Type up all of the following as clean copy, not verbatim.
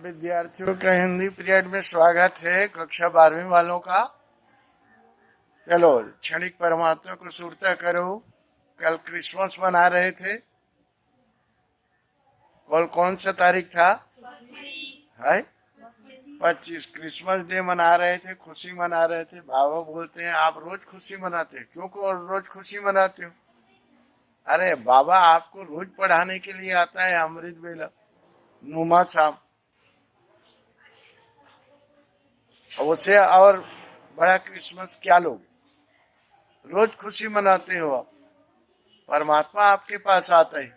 विद्यार्थियों का हिंदी पीरियड में स्वागत है। कक्षा 12वीं वालों का। चलो क्षणिक परमात्मा को सुरता करो। कल क्रिसमस मना रहे थे। कल कौन सा तारीख था? है 25। क्रिसमस डे मना रहे थे, खुशी मना रहे थे। बाबा बोलते हैं आप रोज खुशी मनाते हैं, क्यों को रोज खुशी मनाते हो? अरे बाबा आपको रोज पढ़ाने के लिए आता है अमृत वेला नुमा साहब। उससे और बड़ा क्रिसमस क्या लोगे? रोज खुशी मनाते हो आप। परमात्मा आपके पास आता है।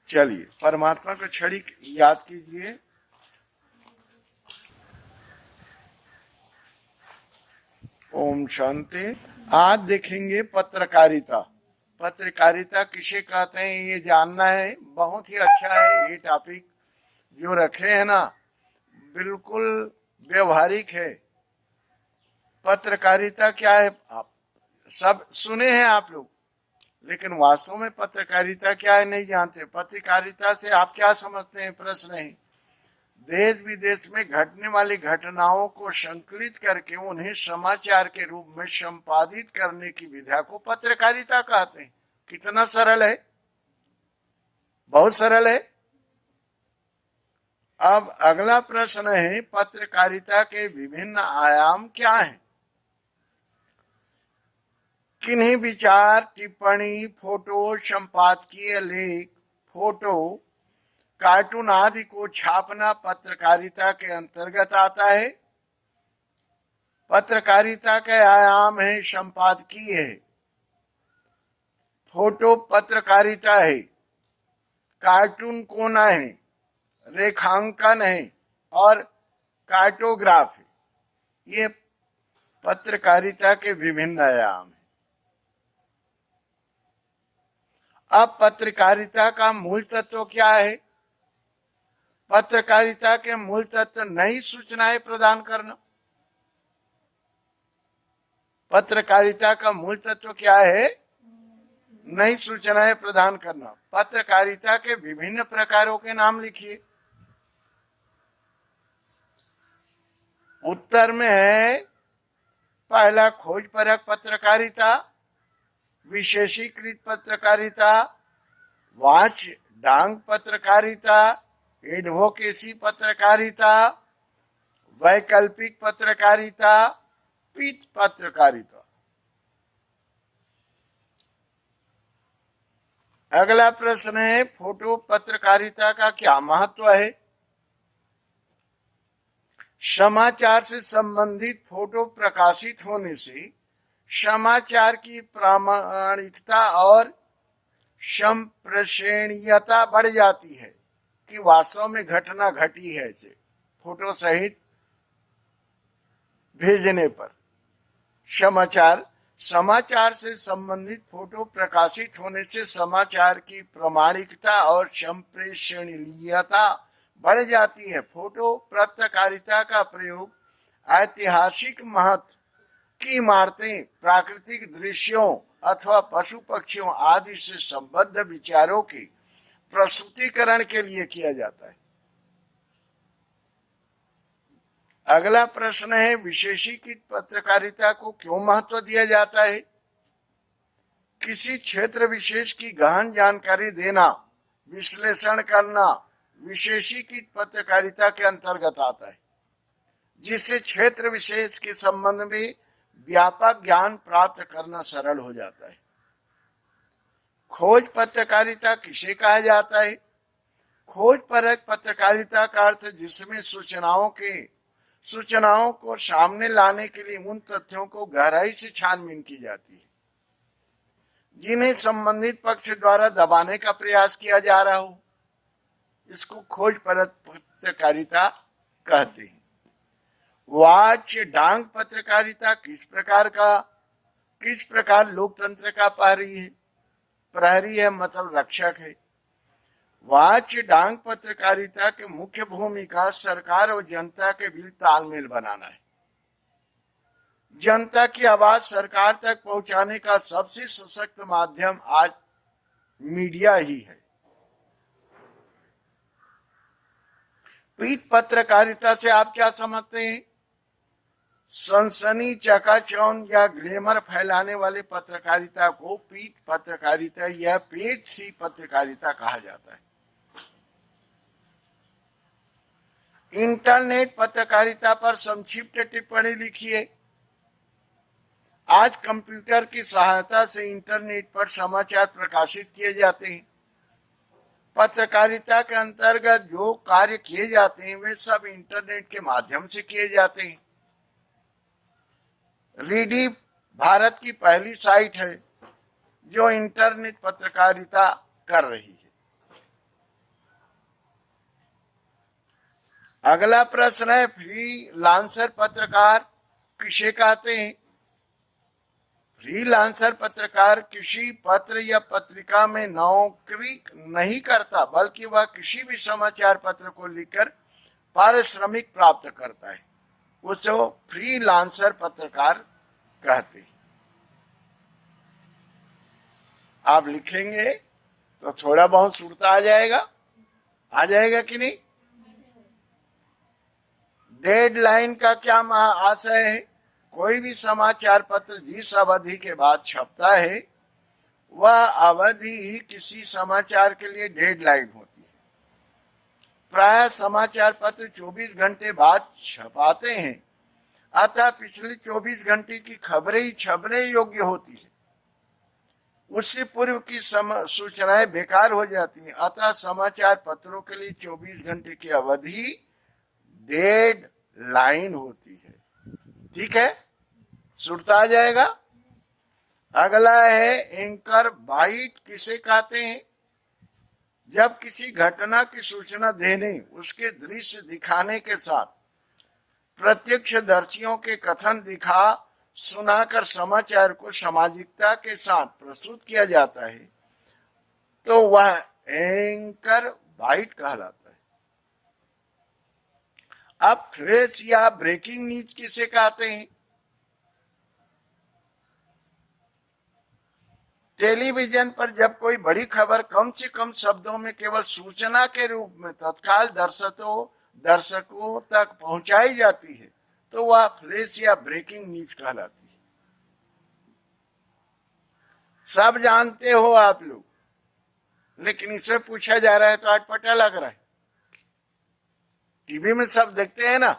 चलिए परमात्मा को क्षणिक याद कीजिए। ओम शांति। आज देखेंगे पत्रकारिता। पत्रकारिता किसे कहते हैं ये जानना है। बहुत ही अच्छा है ये टॉपिक जो रखे है ना, बिल्कुल व्यवहारिक है। पत्रकारिता क्या है आप सब सुने हैं आप लोग, लेकिन वास्तव में पत्रकारिता क्या है नहीं जानते। पत्रकारिता से आप क्या समझते हैं? प्रश्न है। देश विदेश में घटने वाली घटनाओं को संकलित करके उन्हें समाचार के रूप में संपादित करने की विधा को पत्रकारिता कहते हैं। कितना सरल है, बहुत सरल है। अब अगला प्रश्न है पत्रकारिता के विभिन्न आयाम क्या हैं? किन्हीं विचार, टिप्पणी, फोटो, संपादकीय लेख, फोटो, कार्टून आदि को छापना पत्रकारिता के अंतर्गत आता है। पत्रकारिता के आयाम है संपादकीय है, फोटो पत्रकारिता है, कार्टून कोना है, रेखांकन है और कार्टोग्राफ है। ये पत्रकारिता के विभिन्न आयाम है। अब पत्रकारिता का मूल तत्व क्या है? पत्रकारिता के मूल तत्व नई सूचनाएं प्रदान करना। पत्रकारिता का मूल तत्व क्या है? नई सूचनाएं प्रदान करना। पत्रकारिता के विभिन्न प्रकारों के नाम लिखिए। उत्तर में है पहला खोजपरक पत्रकारिता, विशेषीकृत पत्रकारिता, वाच डांग पत्रकारिता, एडवोकेसी पत्रकारिता, वैकल्पिक पत्रकारिता, पीठ पत्रकारिता। अगला प्रश्न है फोटो पत्रकारिता का क्या महत्व है? समाचार से संबंधित फोटो प्रकाशित होने से समाचार की प्रामाणिकता और संप्रेषणीयता बढ़ जाती है कि वास्तव में घटना घटी है। इसे फोटो सहित भेजने पर समाचार से संबंधित फोटो प्रकाशित होने से समाचार की प्रामाणिकता और संप्रेषणीयता बढ़ जाती है। फोटो पत्रकारिता का प्रयोग ऐतिहासिक महत्व की इमारतें, प्राकृतिक दृश्यों अथवा पशु पक्षियों आदि से संबद्ध विचारों के प्रस्तुतिकरण के लिए किया जाता है। अगला प्रश्न है विशेषीकृत पत्रकारिता को क्यों महत्व दिया जाता है? किसी क्षेत्र विशेष की गहन जानकारी देना, विश्लेषण करना विशेषीकृत पत्रकारिता के अंतर्गत आता है, जिससे क्षेत्र विशेष के संबंध में व्यापक ज्ञान प्राप्त करना सरल हो जाता है। खोज पत्रकारिता किसे कहा जाता है? खोजपरक पत्रकारिता का अर्थ जिसमें सूचनाओं को सामने लाने के लिए उन तथ्यों को गहराई से छानबीन की जाती है जिन्हें संबंधित पक्ष द्वारा दबाने का प्रयास किया जा रहा हो। इसको खोजपरक पत्रकारिता कहते हैं। वाच डांग पत्रकारिता किस प्रकार लोकतंत्र का प्रहरी है, मतलब रक्षक है। वाच डांग पत्रकारिता की मुख्य भूमिका सरकार और जनता के बीच तालमेल बनाना है। जनता की आवाज सरकार तक पहुंचाने का सबसे सशक्त माध्यम आज मीडिया ही है। पीठ पत्रकारिता से आप क्या समझते हैं? सनसनी, चकाचौंध या ग्लैमर फैलाने वाले पत्रकारिता को पीठ पत्रकारिता या पेज थ्री पत्रकारिता कहा जाता है। इंटरनेट पत्रकारिता पर संक्षिप्त टिप्पणी लिखिए। आज कंप्यूटर की सहायता से इंटरनेट पर समाचार प्रकाशित किए जाते हैं। पत्रकारिता के अंतर्गत जो कार्य किए जाते हैं वे सब इंटरनेट के माध्यम से किए जाते हैं। रीडी भारत की पहली साइट है जो इंटरनेट पत्रकारिता कर रही है। अगला प्रश्न है, फ्रीलांसर पत्रकार किसे कहते हैं? फ्रीलांसर पत्रकार किसी पत्र या पत्रिका में नौकरी नहीं करता, बल्कि वह किसी भी समाचार पत्र को लिखकर पारिश्रमिक प्राप्त करता है, उसे फ्रीलांसर पत्रकार कहते हैं। आप लिखेंगे तो थोड़ा बहुत सुरता आ जाएगा कि नहीं? डेडलाइन का क्या आशय है? कोई भी समाचार पत्र जिस अवधि के बाद छपता है वह अवधि ही किसी समाचार के लिए डेडलाइन होती है। प्राय समाचार पत्र 24 घंटे बाद छपाते हैं, अतः पिछले 24 घंटे की खबरें ही छपने योग्य होती है। उससे पूर्व की सूचनाएं बेकार हो जाती हैं, अतः समाचार पत्रों के लिए 24 घंटे की अवधि डेड लाइन होती है। ठीक है, सुनता आ जाएगा। अगला है, एंकर बाइट किसे कहते हैं? जब किसी घटना की सूचना देने, उसके दृश्य दिखाने के साथ प्रत्यक्षदर्शियों के कथन दिखा सुनाकर समाचार को सामाजिकता के साथ प्रस्तुत किया जाता है तो वह एंकर बाइट कहलाता है। अब फ्लैश या ब्रेकिंग न्यूज किसे कहते हैं? टेलीविजन पर जब कोई बड़ी खबर कम से कम शब्दों में केवल सूचना के रूप में तत्काल दर्शकों तक पहुंचाई जाती है तो वह फ्लैश या ब्रेकिंग न्यूज कहलाती है। सब जानते हो आप लोग, लेकिन इसमें पूछा जा रहा है तो अटपटा लग रहा है। टीवी में सब देखते हैं ना,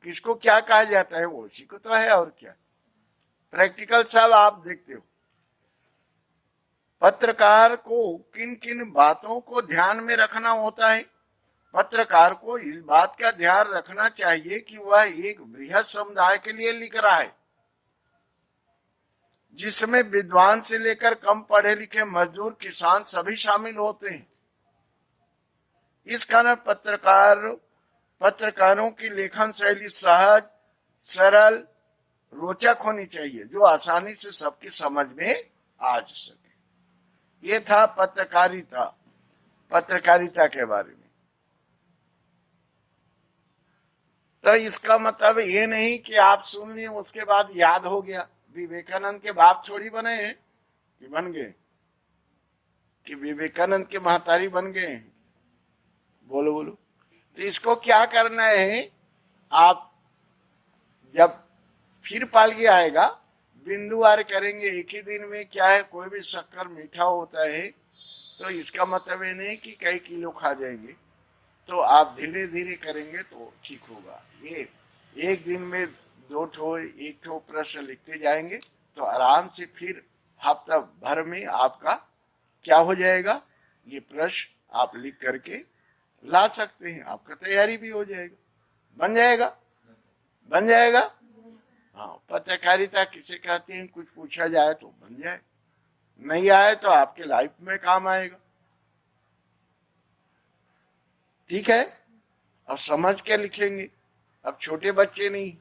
किसको क्या कहा जाता है वो उसी को तो है, और क्या। प्रैक्टिकल सब आप देखते हो। पत्रकार को किन किन बातों को ध्यान में रखना होता है? पत्रकार को इस बात का ध्यान रखना चाहिए कि वह एक बृहद समुदाय के लिए लिख रहा है, जिसमें विद्वान से लेकर कम पढ़े लिखे मजदूर, किसान सभी शामिल होते हैं। इस कारण पत्रकारों की लेखन शैली सहज, सरल, रोचक होनी चाहिए, जो आसानी से सबकी समझ में आ सके। ये था पत्रकारिता के बारे में। तो इसका मतलब ये नहीं कि आप सुन लिए उसके बाद याद हो गया। विवेकानंद के बाप थोड़ी बने हैं कि बन गए, कि विवेकानंद के महतारी बन गए। बोलो। तो इसको क्या करना है, आप जब फिर पालगी आएगा बिंदुवार करेंगे एक ही दिन में। क्या है, कोई भी शक्कर मीठा होता है तो इसका मतलब ये नहीं कि कई किलो खा जाएंगे, तो आप धीरे धीरे करेंगे तो ठीक होगा। ये एक दिन में 1 प्रश्न लिखते जाएंगे तो आराम से फिर हफ्ता भर में आपका क्या हो जाएगा, ये प्रश्न आप लिख करके ला सकते हैं। आपका तैयारी भी हो जाएगा, बन जाएगा। हाँ, पत्रकारिता किसे कहते हैं, कुछ पूछा जाए तो बन जाए, नहीं आए तो आपके लाइफ में काम आएगा। ठीक है, अब समझ के लिखेंगे, अब छोटे बच्चे नहीं।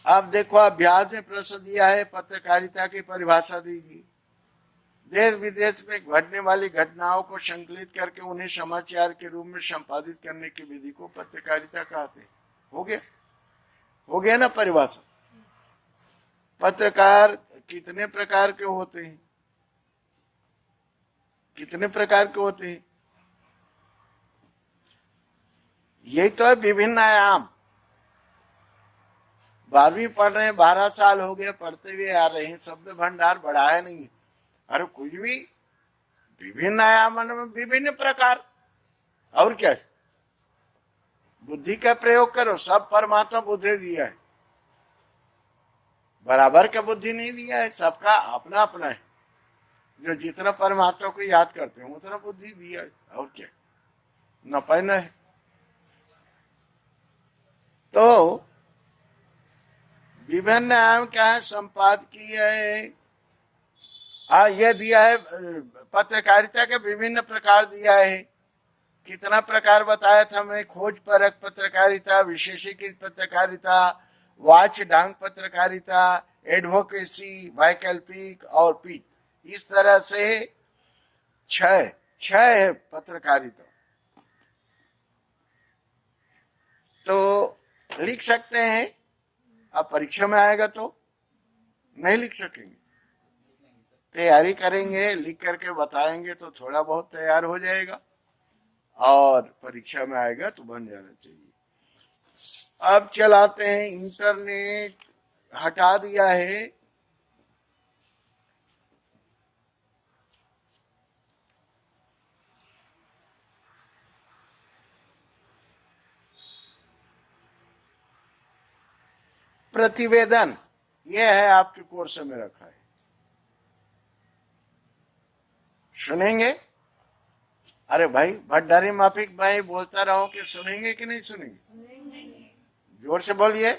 अब देखो, अभ्यास में प्रश्न दिया है, पत्रकारिता की परिभाषा दीजिए। देश विदेश में घटने वाली घटनाओं को संकलित करके उन्हें समाचार के रूप में संपादित करने की विधि को पत्रकारिता कहते हैं। हो गया ना परिभाषा। पत्रकार कितने प्रकार के होते हैं? यही तो है विभिन्न आयाम। 12वीं पढ़ रहे हैं, 12 साल हो गए पढ़ते हुए आ रहे हैं, शब्द भंडार बढ़ाया नहीं। अरे कुछ भी विभिन्न आयाम में विभिन्न प्रकार, और क्या, बुद्धि का प्रयोग करो। सब परमात्मा बुद्धि दिया है, बराबर का बुद्धि नहीं दिया है, सबका अपना अपना है। जो जितना परमात्मा को याद करते हैं उतना बुद्धि दिया है, और क्या, न पहना है। तो विभिन्न आयाम क्या है, संपादकीय है, यह दिया है। पत्रकारिता के विभिन्न प्रकार दिया है। कितना प्रकार बताया था मैं, खोज परक पत्रकारिता, विशेषीकृत पत्रकारिता, वाच ढंग पत्रकारिता, एडवोकेसी, वैकल्पिक और पीठ। इस तरह से छह है पत्रकारिता। तो लिख सकते हैं, अब परीक्षा में आएगा तो नहीं लिख सकेंगे, तैयारी करेंगे, लिख करके बताएंगे तो थोड़ा बहुत तैयार हो जाएगा, और परीक्षा में आएगा तो बन जाना चाहिए। अब चलाते हैं, इंटरनेट हटा दिया है। प्रतिवेदन यह है, आपके कोर्स में रखा है, सुनेंगे। अरे भाई भट्टारी माफिक भाई, बोलता रहो कि सुनेंगे कि नहीं सुनेंगे? जोर से बोलिए।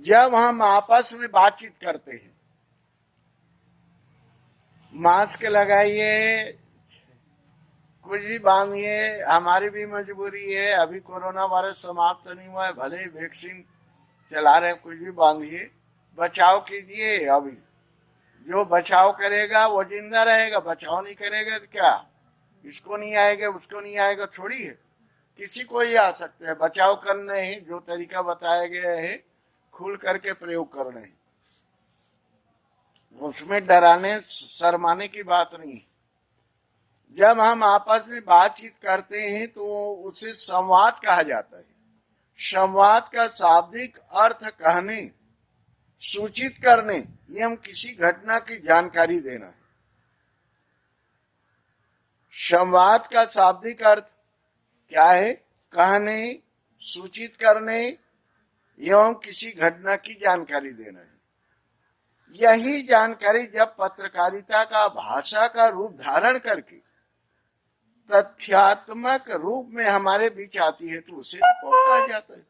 जब हम आपस में बातचीत करते हैं, मास्क लगाइए, कुछ भी बांधिए, हमारी भी मजबूरी है। अभी कोरोना वायरस समाप्त नहीं हुआ है, भले ही वैक्सीन चला रहे हैं, कुछ भी बांधिए, बचाव कीजिए। अभी जो बचाव करेगा वो जिंदा रहेगा, बचाव नहीं करेगा तो क्या, इसको नहीं आएगा उसको नहीं आएगा थोड़ी है, किसी को ही आ सकते हैं। बचाव करने ही जो तरीका बताया गया है, खुल करके प्रयोग करने हैं, उसमें डराने शर्माने की बात नहीं। जब हम आपस में बातचीत करते हैं तो उसे संवाद कहा जाता है। संवाद का शाब्दिक अर्थ कहने, सूचित करने, एवं किसी घटना की जानकारी देना है। संवाद का शाब्दिक अर्थ क्या है? कहने, सूचित करने एवं किसी घटना की जानकारी देना है। यही जानकारी जब पत्रकारिता का भाषा का रूप धारण करके तथ्यात्मक रूप में हमारे बीच आती है तो उसे रिपोर्ट कहा जाता है।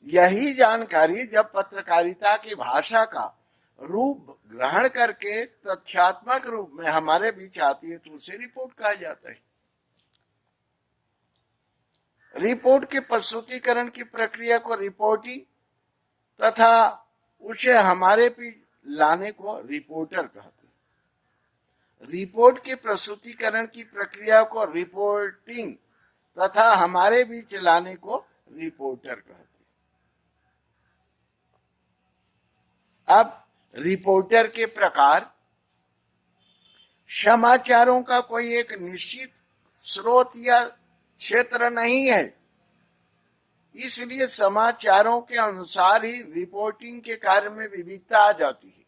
यही जानकारी जब पत्रकारिता की भाषा का रूप ग्रहण करके तथ्यात्मक रूप में हमारे बीच आती है तो उसे रिपोर्ट कहा जाता है। रिपोर्ट के प्रस्तुतिकरण की प्रक्रिया को रिपोर्टिंग तथा उसे हमारे बीच लाने को रिपोर्टर कहते हैं। रिपोर्ट के प्रस्तुतिकरण की प्रक्रिया को रिपोर्टिंग तथा हमारे बीच लाने को रिपोर्टर कहते हैं। अब रिपोर्टर के प्रकार, समाचारों का कोई एक निश्चित स्रोत या क्षेत्र नहीं है, इसलिए समाचारों के अनुसार ही रिपोर्टिंग के कार्य में विविधता आ जाती है।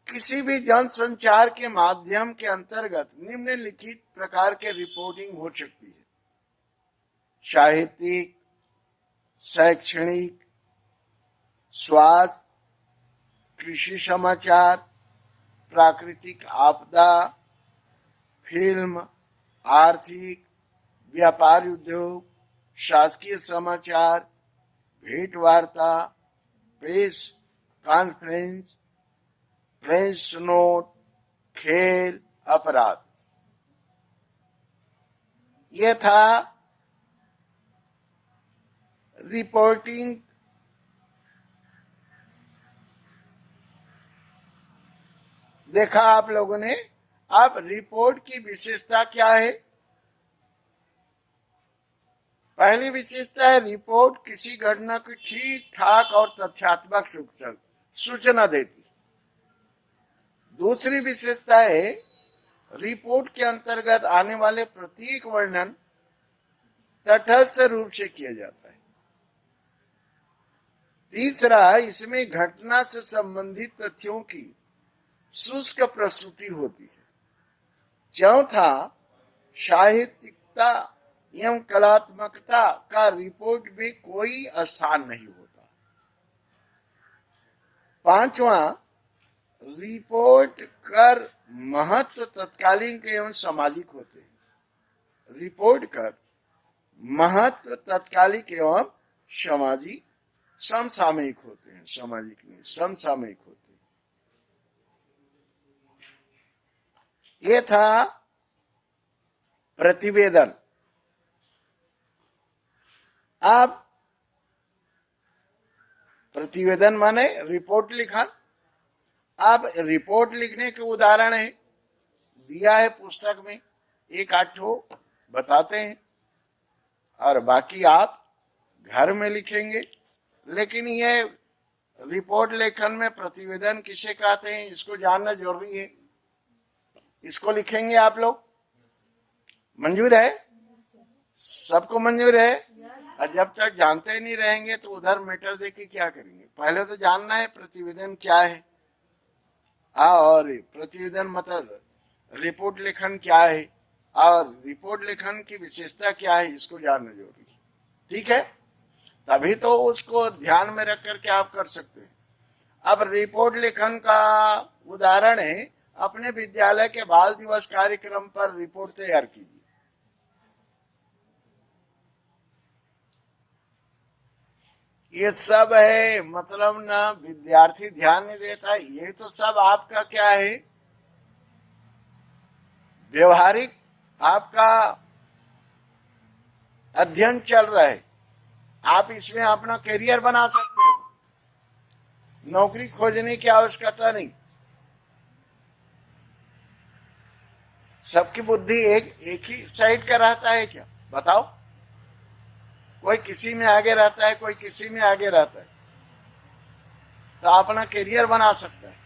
किसी भी जनसंचार के माध्यम के अंतर्गत निम्नलिखित प्रकार के रिपोर्टिंग हो सकती है: साहित्यिक, शैक्षणिक, स्वास्थ्य, कृषि समाचार, प्राकृतिक आपदा, फिल्म, आर्थिक, व्यापार उद्योग, शासकीय समाचार, भेंट वार्ता, प्रेस कॉन्फ्रेंस, प्रेस नोट, खेल, अपराध। यह था रिपोर्टिंग। देखा आप लोगों ने। अब रिपोर्ट की विशेषता क्या है? पहली विशेषता है, रिपोर्ट किसी घटना की ठीक ठाक और तथ्यात्मक सूचना देती। दूसरी विशेषता है रिपोर्ट के अंतर्गत आने वाले प्रत्येक वर्णन तटस्थ रूप से किया जाता है। तीसरा, इसमें घटना से संबंधित तथ्यों की शुष्क प्रस्तुति होती है। चौथा, साहित्यिकता एवं कलात्मकता का रिपोर्ट में कोई स्थान नहीं होता। पांचवा, रिपोर्ट कर महत्व तत्कालीन एवं सामाजिक होते हैं। रिपोर्ट कर महत्व तत्कालिक एवं सामाजिक समसामयिक होते हैं, सामाजिक नहीं समसामयिक होते हैं। ये था प्रतिवेदन। अब प्रतिवेदन माने रिपोर्ट लिखा। अब रिपोर्ट लिखने के उदाहरण है दिया है पुस्तक में, एक आठ ठो बताते हैं और बाकी आप घर में लिखेंगे। लेकिन ये रिपोर्ट लेखन में प्रतिवेदन किसे कहते हैं इसको जानना जरूरी है। इसको लिखेंगे आप लोग, मंजूर है? सबको मंजूर है? और जब तक जानते नहीं रहेंगे तो उधर मैटर दे के क्या करेंगे। पहले तो जानना है प्रतिवेदन क्या है और प्रतिवेदन मतलब रिपोर्ट लेखन क्या है और रिपोर्ट लेखन की विशेषता क्या है, इसको जानना जरूरी है। ठीक है, तभी तो उसको ध्यान में रख करके आप कर सकते हैं। अब रिपोर्ट लेखन का उदाहरण है, अपने विद्यालय के बाल दिवस कार्यक्रम पर रिपोर्ट तैयार कीजिए। ये सब है, मतलब ना विद्यार्थी ध्यान नहीं देता। ये तो सब आपका क्या है, व्यवहारिक आपका अध्ययन चल रहा है। आप इसमें अपना करियर बना सकते हो, नौकरी खोजने की आवश्यकता नहीं। सबकी बुद्धि एक ही साइड का रहता है क्या, बताओ? कोई किसी में आगे रहता है, कोई किसी में आगे रहता है, तो अपना करियर बना सकता है।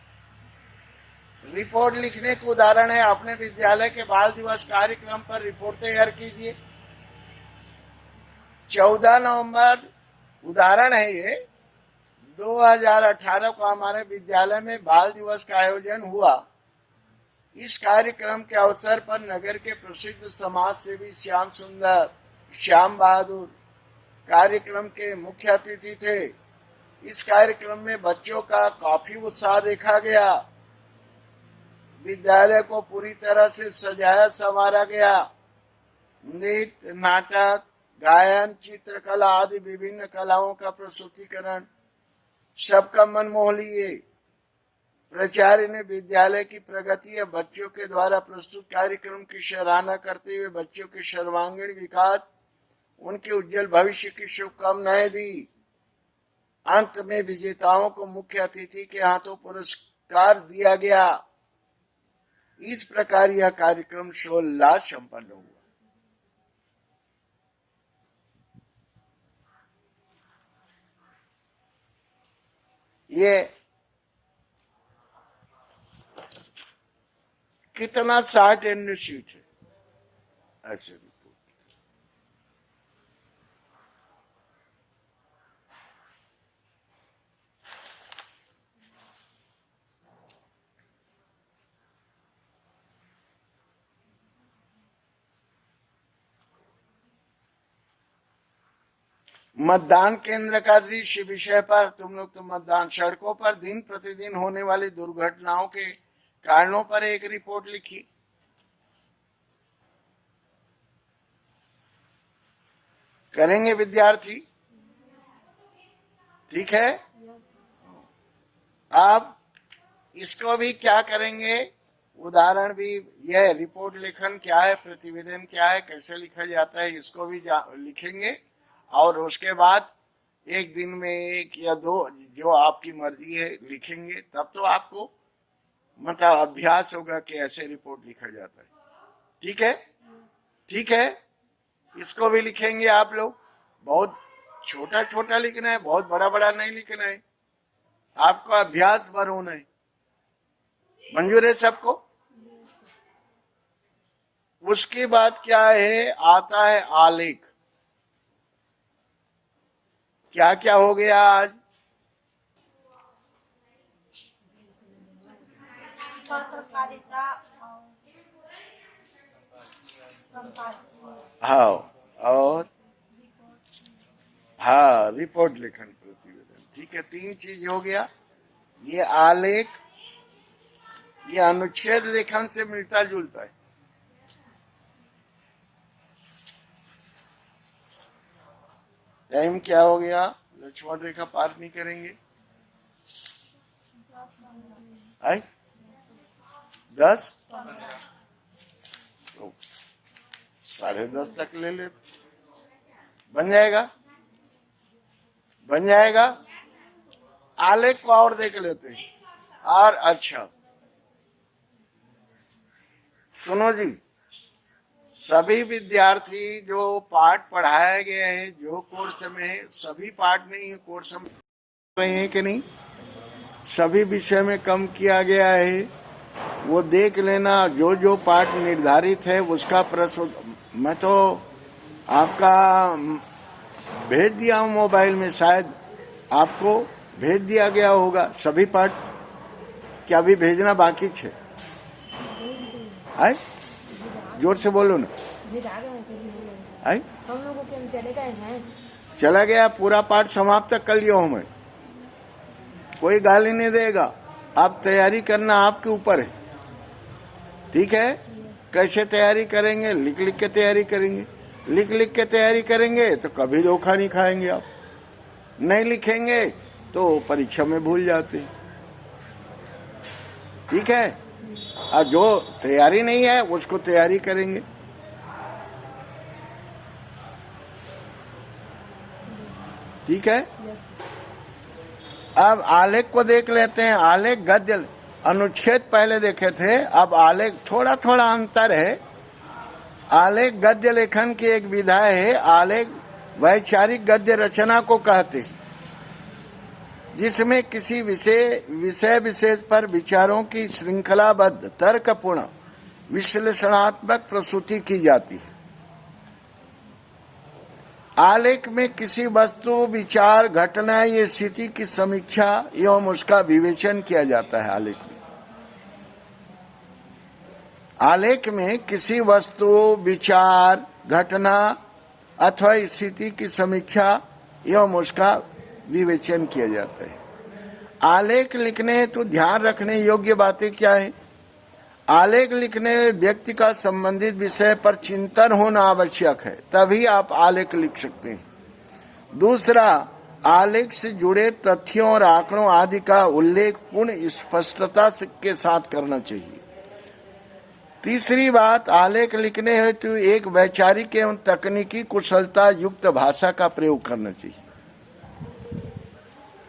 रिपोर्ट लिखने के उदाहरण है, अपने विद्यालय के बाल दिवस कार्यक्रम पर रिपोर्ट तैयार कीजिए। 14 नवंबर उदाहरण है ये, 2018 को हमारे विद्यालय में बाल दिवस का आयोजन हुआ। इस कार्यक्रम के अवसर पर नगर के प्रसिद्ध समाज सेवी श्याम बहादुर कार्यक्रम के मुख्य अतिथि थे। इस कार्यक्रम में बच्चों का काफी उत्साह देखा गया। विद्यालय को पूरी तरह से सजाया संवारा गया। नृत्य, नाटक, गायन, चित्रकला आदि विभिन्न कलाओं का प्रस्तुतिकरण सबका मन मोह लिए। प्राचार्य ने विद्यालय की प्रगति या बच्चों के द्वारा प्रस्तुत कार्यक्रम की सराहना करते हुए बच्चों के सर्वांगीण विकास, उनके उज्जवल भविष्य की शुभकामनाएं दी। अंत में विजेताओं को मुख्य अतिथि के हाथों पुरस्कार दिया गया। इस प्रकार यह कार्यक्रम सोलह संपन्न हुआ। ये कितना 60 एनयू सीट है ऐसे रिपोर्ट। मतदान केंद्र का दृश्य विषय पर तुम लोग तो मतदान, सड़कों पर दिन प्रतिदिन होने वाली दुर्घटनाओं के कारणों पर एक रिपोर्ट लिखी। करेंगे विद्यार्थी? ठीक है। अब इसको भी क्या करेंगे, उदाहरण भी, यह रिपोर्ट लेखन क्या है, प्रतिवेदन क्या है, कैसे लिखा जाता है, इसको भी लिखेंगे। और उसके बाद एक दिन में एक या दो, जो आपकी मर्जी है, लिखेंगे। तब तो आपको मतलब अभ्यास होगा कि ऐसे रिपोर्ट लिखा जाता है। ठीक है, ठीक है। इसको भी लिखेंगे आप लोग। बहुत छोटा छोटा लिखना है, बहुत बड़ा बड़ा नहीं लिखना है। आपका अभ्यास भर होना है। मंजूर है सबको? उसके बाद क्या है, आता है आलेख। क्या क्या हो गया आज? पत्रकारिता, हाँ, और हाँ, रिपोर्ट लेखन प्रतिवेदन। ठीक है, 3 चीज हो गया। ये आलेख, ये अनुच्छेद लेखन से मिलता जुलता है। टाइम क्या हो गया? लक्ष्मण रेखा पार नहीं करेंगे। 10 तो 10:30 तक ले ले, बन जाएगा, बन जाएगा। आलेख को और देख लेते हैं। और अच्छा सुनो जी, सभी विद्यार्थी जो पाठ पढ़ाया गया है, जो कोर्स में है, सभी पाठ नहीं है, कोर्स में रहे हैं कि नहीं, सभी विषय में कम किया गया है, वो देख लेना। जो जो पाठ निर्धारित है उसका प्रश्न मैं तो आपका भेज दिया हूँ मोबाइल में, शायद आपको भेज दिया गया होगा सभी पाठ। क्या अभी भेजना बाकी है? आए जोर से बोलो ना। आए हम लोगों के चले गए हैं, चला गया, पूरा पाठ समाप्त कर लिया हूँ मैं, कोई गाली नहीं देगा। आप तैयारी करना आपके ऊपर है, ठीक है? कैसे तैयारी करेंगे? लिख लिख के तैयारी करेंगे। लिख लिख के तैयारी करेंगे तो कभी धोखा नहीं खाएंगे आप। नहीं लिखेंगे तो परीक्षा में भूल जाते हैं, ठीक है? और जो तैयारी नहीं है उसको तैयारी करेंगे। ठीक है? अब आलेख को देख लेते हैं। आलेख गद्य अनुच्छेद पहले देखे थे, अब आलेख थोड़ा थोड़ा अंतर है। आलेख गद्य लेखन की एक विधा है। आलेख वैचारिक गद्य रचना को कहते हैं, जिसमें किसी विषय विशेष पर विचारों की श्रृंखलाबद्ध तर्कपूर्ण विश्लेषणात्मक प्रस्तुति की जाती है। आलेख में किसी वस्तु, विचार, घटना या स्थिति की समीक्षा एवं उसका विवेचन किया जाता है। आलेख में किसी वस्तु, विचार, घटना अथवा स्थिति की समीक्षा एवं उसका विवेचन किया जाता है। आलेख लिखने हेतु ध्यान रखने योग्य बातें क्या है? आलेख लिखने व्यक्ति का संबंधित विषय पर चिंतन होना आवश्यक है, तभी आप आलेख लिख सकते हैं। दूसरा, आलेख से जुड़े तथ्यों और आंकड़ों आदि का उल्लेख पूर्ण स्पष्टता के साथ करना चाहिए। तीसरी बात, आलेख लिखने हेतु एक वैचारिक एवं तकनीकी कुशलता युक्त भाषा का प्रयोग करना चाहिए।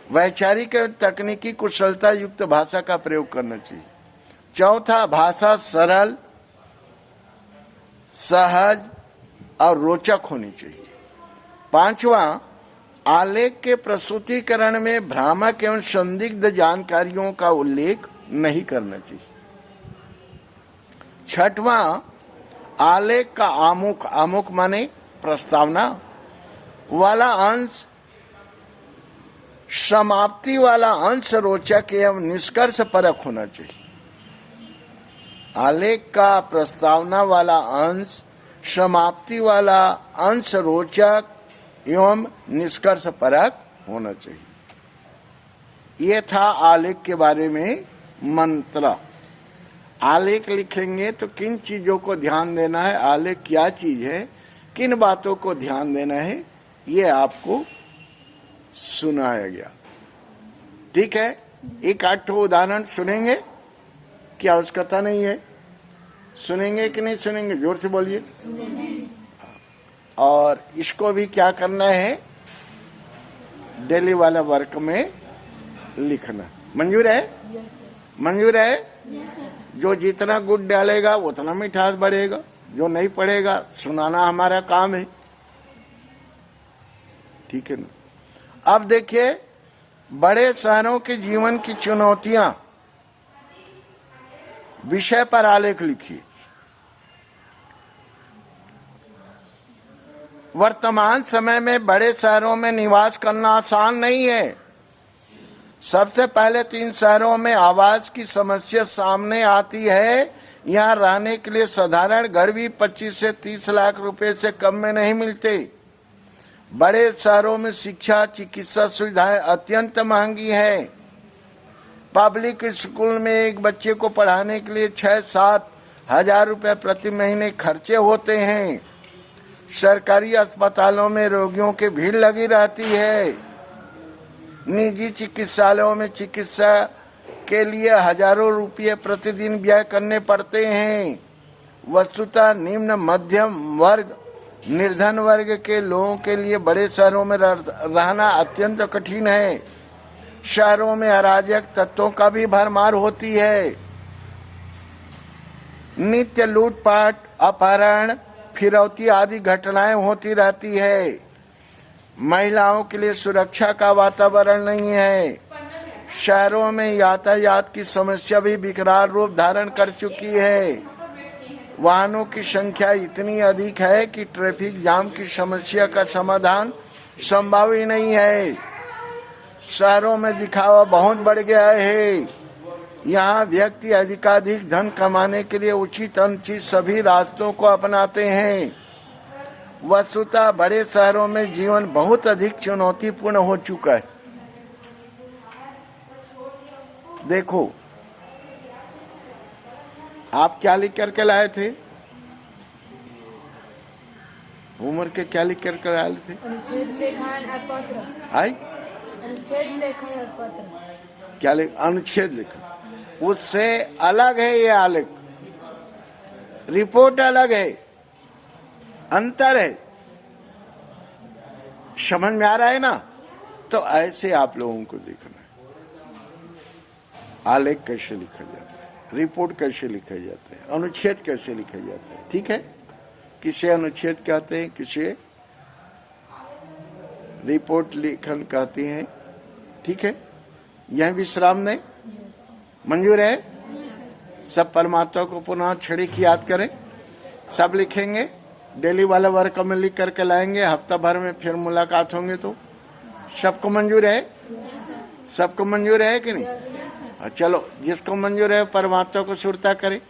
वैचारिक एवं तकनीकी कुशलता युक्त भाषा का प्रयोग करना चाहिए। चौथा, भाषा सरल, सहज और रोचक होनी चाहिए। पांचवा, आलेख के प्रस्तुतिकरण में भ्रामक एवं संदिग्ध जानकारियों का उल्लेख नहीं करना चाहिए। छठवां, आलेख का आमुख माने प्रस्तावना वाला अंश, समाप्ति वाला अंश रोचक एवं निष्कर्ष परक होना चाहिए। आलेख का प्रस्तावना वाला अंश, समाप्ति वाला अंश रोचक एवं निष्कर्ष परक होना चाहिए। ये था आलेख के बारे में मंत्र। आलेख लिखेंगे तो किन चीजों को ध्यान देना है, आलेख क्या चीज है, किन बातों को ध्यान देना है, ये आपको सुनाया गया। ठीक है? एक आठ उदाहरण सुनेंगे, क्या आवश्यकता नहीं है? सुनेंगे कि नहीं सुनेंगे? जोर से बोलिए। और इसको भी क्या करना है, डेली वाला वर्क में लिखना। मंजूर है? मंजूर है? जो जितना गुड़ डालेगा उतना मिठास बढ़ेगा, जो नहीं पड़ेगा सुनाना हमारा काम है। ठीक है ना? अब देखिए, बड़े शहरों के जीवन की चुनौतियां विषय पर आलेख लिखिए। वर्तमान समय में बड़े शहरों में निवास करना आसान नहीं है। सबसे पहले 3 शहरों में आवास की समस्या सामने आती है। यहाँ रहने के लिए साधारण घर भी 25 से 30 लाख रुपए से कम में नहीं मिलते। बड़े शहरों में शिक्षा, चिकित्सा सुविधाएं अत्यंत महंगी हैं। पब्लिक स्कूल में एक बच्चे को पढ़ाने के लिए 6-7 हजार रुपये प्रति महीने खर्चे होते हैं। सरकारी अस्पतालों में रोगियों की भीड़ लगी रहती है। निजी चिकित्सालयों में चिकित्सा के लिए हजारों रुपये प्रतिदिन व्यय करने पड़ते हैं। वस्तुतः निम्न मध्यम वर्ग, निर्धन वर्ग के लोगों के लिए बड़े शहरों में रहना अत्यंत कठिन है। शहरों में अराजक तत्वों का भी भरमार होती है। नित्य लूटपाट, अपहरण, फिरौती आदि घटनाएं होती रहती है। महिलाओं के लिए सुरक्षा का वातावरण नहीं है। शहरों में यातायात की समस्या भी विकराल रूप धारण कर चुकी है। वाहनों की संख्या इतनी अधिक है कि ट्रैफिक जाम की समस्या का समाधान संभव ही नहीं है। शहरों में दिखावा बहुत बढ़ गया है। यहाँ व्यक्ति अधिकाधिक धन कमाने के लिए उचित अनुचित सभी रास्तों को अपनाते हैं। वस्तुतः बड़े शहरों में जीवन बहुत अधिक चुनौतीपूर्ण हो चुका है। देखो, आप क्या लिख करके लाए थे? उम्र के क्या लिख करके लाए थे? अनुच्छेद लेखन और पत्र। हाय, अनुच्छेद लेखन और पत्र। क्या लिख? अनुच्छेद लेखन। उससे अलग है ये आलेख। रिपोर्ट अलग है, अंतर है। समझ में आ रहा है ना? तो ऐसे आप लोगों को देखना है आलेख कैसे लिखा जाता है, रिपोर्ट कैसे लिखा जाता है, अनुच्छेद कैसे लिखा जाता है। ठीक है? किसे अनुच्छेद कहते हैं, किसे रिपोर्ट लेखन कहते हैं। ठीक है? यह विश्राम ने मंजूर है? सब परमात्मा को पुनः क्षणिक याद करें। सब लिखेंगे, डेली वाला वर्क में लिख करके लाएंगे। हफ्ता भर में फिर मुलाकात होंगे। तो सबको मंजूर है? सबको मंजूर है कि नहीं? चलो, जिसको मंजूर है परमात्मा को सुरता करे।